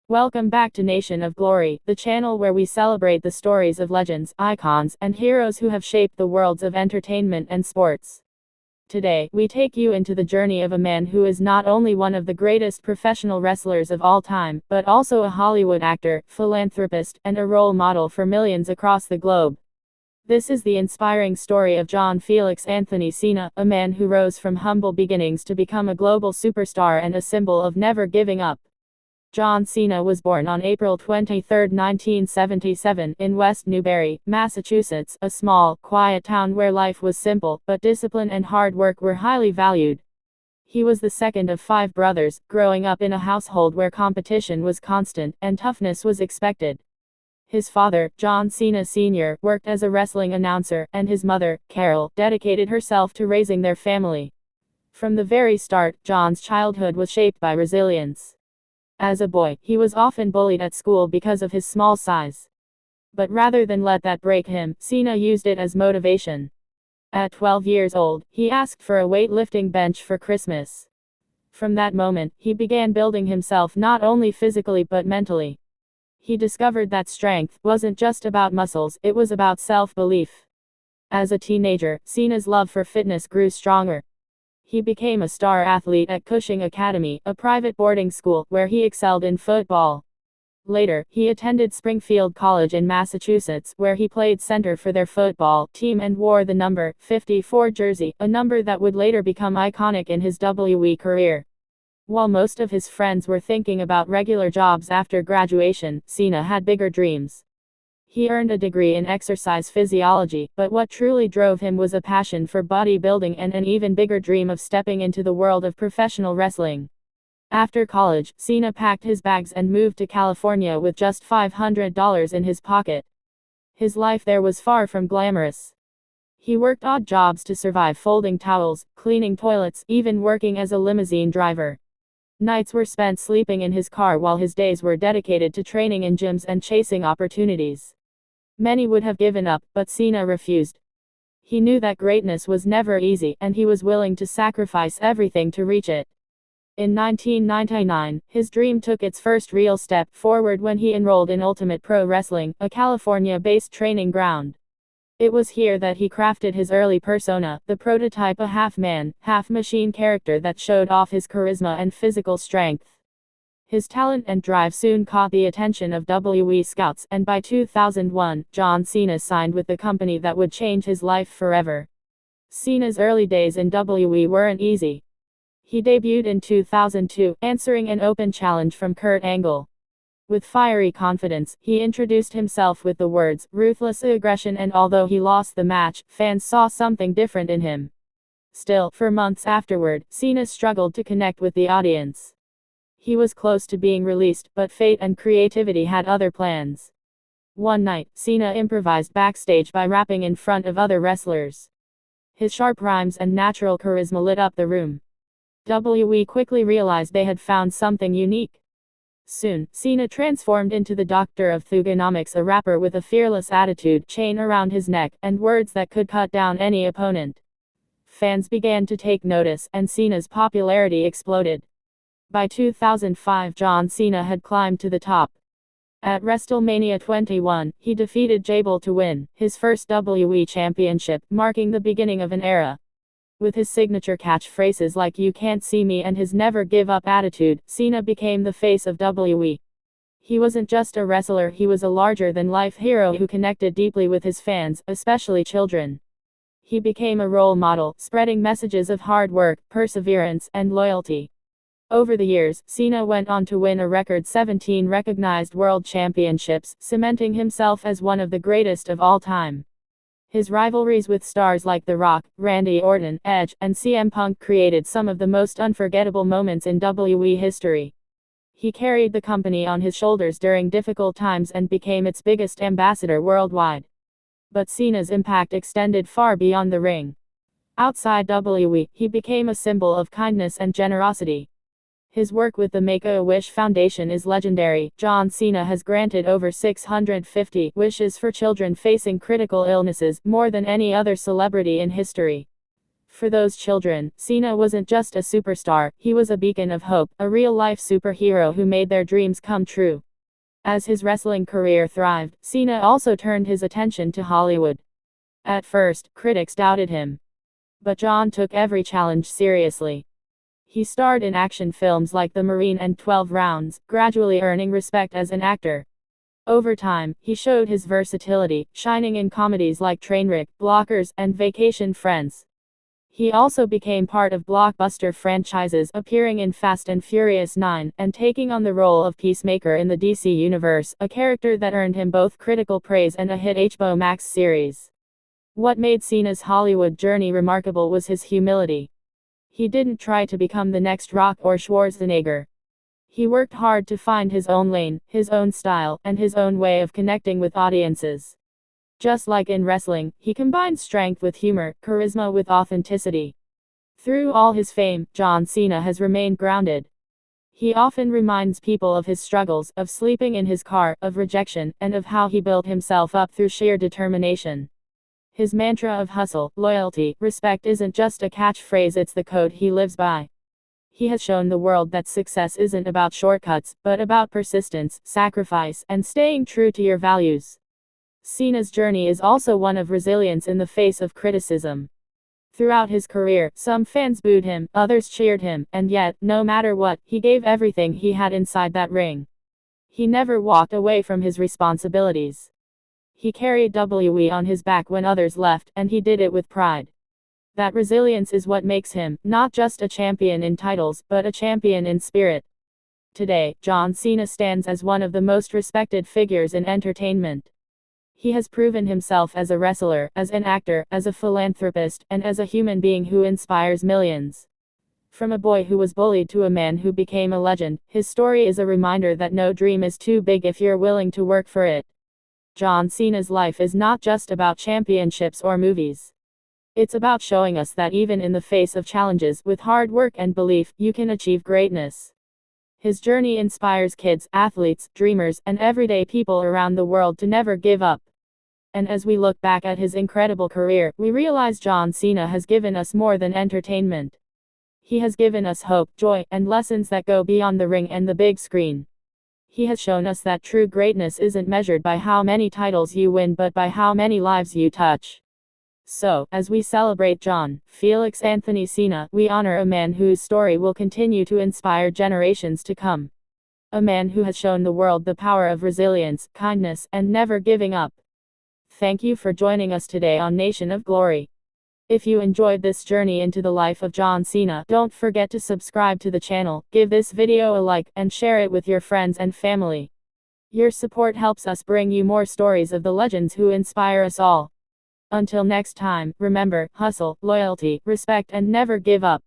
Welcome back to Nation of Glory, the channel where we celebrate the stories of legends, icons, and heroes who have shaped the worlds of entertainment and sports. Today, we take you into the journey of a man who is not only one of the greatest professional wrestlers of all time, but also a Hollywood actor, philanthropist, and a role model for millions across the globe. This is the inspiring story of John Felix Anthony Cena, a man who rose from humble beginnings to become a global superstar and a symbol of never giving up. John Cena was born on April 23, 1977, in West Newbury, Massachusetts, a small, quiet town where life was simple, but discipline and hard work were highly valued. He was the second of 5 brothers, growing up in a household where competition was constant, and toughness was expected. His father, John Cena Sr., worked as a wrestling announcer, and his mother, Carol, dedicated herself to raising their family. From the very start, John's childhood was shaped by resilience. As a boy, he was often bullied at school because of his small size. But rather than let that break him, Cena used it as motivation. At 12 years old, he asked for a weightlifting bench for Christmas. From that moment, he began building himself not only physically but mentally. He discovered that strength wasn't just about muscles, it was about self-belief. As a teenager, Cena's love for fitness grew stronger. He became a star athlete at Cushing Academy, a private boarding school, where he excelled in football. Later, he attended Springfield College in Massachusetts, where he played center for their football team and wore the number 54 jersey, a number that would later become iconic in his WWE career. While most of his friends were thinking about regular jobs after graduation, Cena had bigger dreams. He earned a degree in exercise physiology, but what truly drove him was a passion for bodybuilding and an even bigger dream of stepping into the world of professional wrestling. After college, Cena packed his bags and moved to California with just $500 in his pocket. His life there was far from glamorous. He worked odd jobs to survive, folding towels, cleaning toilets, even working as a limousine driver. Nights were spent sleeping in his car while his days were dedicated to training in gyms and chasing opportunities. Many would have given up, but Cena refused. He knew that greatness was never easy, and he was willing to sacrifice everything to reach it. In 1999, his dream took its first real step forward when he enrolled in Ultimate Pro Wrestling, a California-based training ground. It was here that he crafted his early persona, the prototype, a half-man, half-machine character that showed off his charisma and physical strength. His talent and drive soon caught the attention of WWE scouts, and by 2001, John Cena signed with the company that would change his life forever. Cena's early days in WWE weren't easy. He debuted in 2002, answering an open challenge from Kurt Angle. With fiery confidence, he introduced himself with the words, "ruthless aggression," and although he lost the match, fans saw something different in him. Still, for months afterward, Cena struggled to connect with the audience. He was close to being released, but fate and creativity had other plans. One night, Cena improvised backstage by rapping in front of other wrestlers. His sharp rhymes and natural charisma lit up the room. WWE quickly realized they had found something unique. Soon, Cena transformed into the Doctor of Thugonomics, a rapper with a fearless attitude, chain around his neck, and words that could cut down any opponent. Fans began to take notice, and Cena's popularity exploded. By 2005, John Cena had climbed to the top. At WrestleMania 21, he defeated Jabal to win his first WWE championship, marking the beginning of an era. With his signature catchphrases like "you can't see me" and his never give up attitude, Cena became the face of WWE. He wasn't just a wrestler, he was a larger-than-life hero who connected deeply with his fans, especially children. He became a role model, spreading messages of hard work, perseverance, and loyalty. Over the years, Cena went on to win a record 17 recognized world championships, cementing himself as one of the greatest of all time. His rivalries with stars like The Rock, Randy Orton, Edge, and CM Punk created some of the most unforgettable moments in WWE history. He carried the company on his shoulders during difficult times and became its biggest ambassador worldwide. But Cena's impact extended far beyond the ring. Outside WWE, he became a symbol of kindness and generosity. His work with the Make-A-Wish Foundation is legendary. John Cena has granted over 650 wishes for children facing critical illnesses, more than any other celebrity in history. For those children, Cena wasn't just a superstar, he was a beacon of hope, a real-life superhero who made their dreams come true. As his wrestling career thrived, Cena also turned his attention to Hollywood. At first, critics doubted him. But John took every challenge seriously. He starred in action films like The Marine and 12 Rounds, gradually earning respect as an actor. Over time, he showed his versatility, shining in comedies like Trainwreck, Blockers, and Vacation Friends. He also became part of blockbuster franchises, appearing in Fast and Furious 9, and taking on the role of Peacemaker in the DC Universe, a character that earned him both critical praise and a hit HBO Max series. What made Cena's Hollywood journey remarkable was his humility. He didn't try to become the next Rock or Schwarzenegger. He worked hard to find his own lane, his own style, and his own way of connecting with audiences. Just like in wrestling, he combined strength with humor, charisma with authenticity. Through all his fame, John Cena has remained grounded. He often reminds people of his struggles, of sleeping in his car, of rejection, and of how he built himself up through sheer determination. His mantra of hustle, loyalty, respect isn't just a catchphrase, it's the code he lives by. He has shown the world that success isn't about shortcuts, but about persistence, sacrifice, and staying true to your values. Cena's journey is also one of resilience in the face of criticism. Throughout his career, some fans booed him, others cheered him, and yet, no matter what, he gave everything he had inside that ring. He never walked away from his responsibilities. He carried WWE on his back when others left, and he did it with pride. That resilience is what makes him, not just a champion in titles, but a champion in spirit. Today, John Cena stands as one of the most respected figures in entertainment. He has proven himself as a wrestler, as an actor, as a philanthropist, and as a human being who inspires millions. From a boy who was bullied to a man who became a legend, his story is a reminder that no dream is too big if you're willing to work for it. John Cena's life is not just about championships or movies. It's about showing us that even in the face of challenges, with hard work and belief, you can achieve greatness. His journey inspires kids, athletes, dreamers, and everyday people around the world to never give up. And as we look back at his incredible career, we realize John Cena has given us more than entertainment. He has given us hope, joy, and lessons that go beyond the ring and the big screen. He has shown us that true greatness isn't measured by how many titles you win but by how many lives you touch. So, as we celebrate John Felix Anthony Cena, we honor a man whose story will continue to inspire generations to come. A man who has shown the world the power of resilience, kindness, and never giving up. Thank you for joining us today on Nation of Glory. If you enjoyed this journey into the life of John Cena, don't forget to subscribe to the channel, give this video a like, and share it with your friends and family. Your support helps us bring you more stories of the legends who inspire us all. Until next time, remember, hustle, loyalty, respect, and never give up.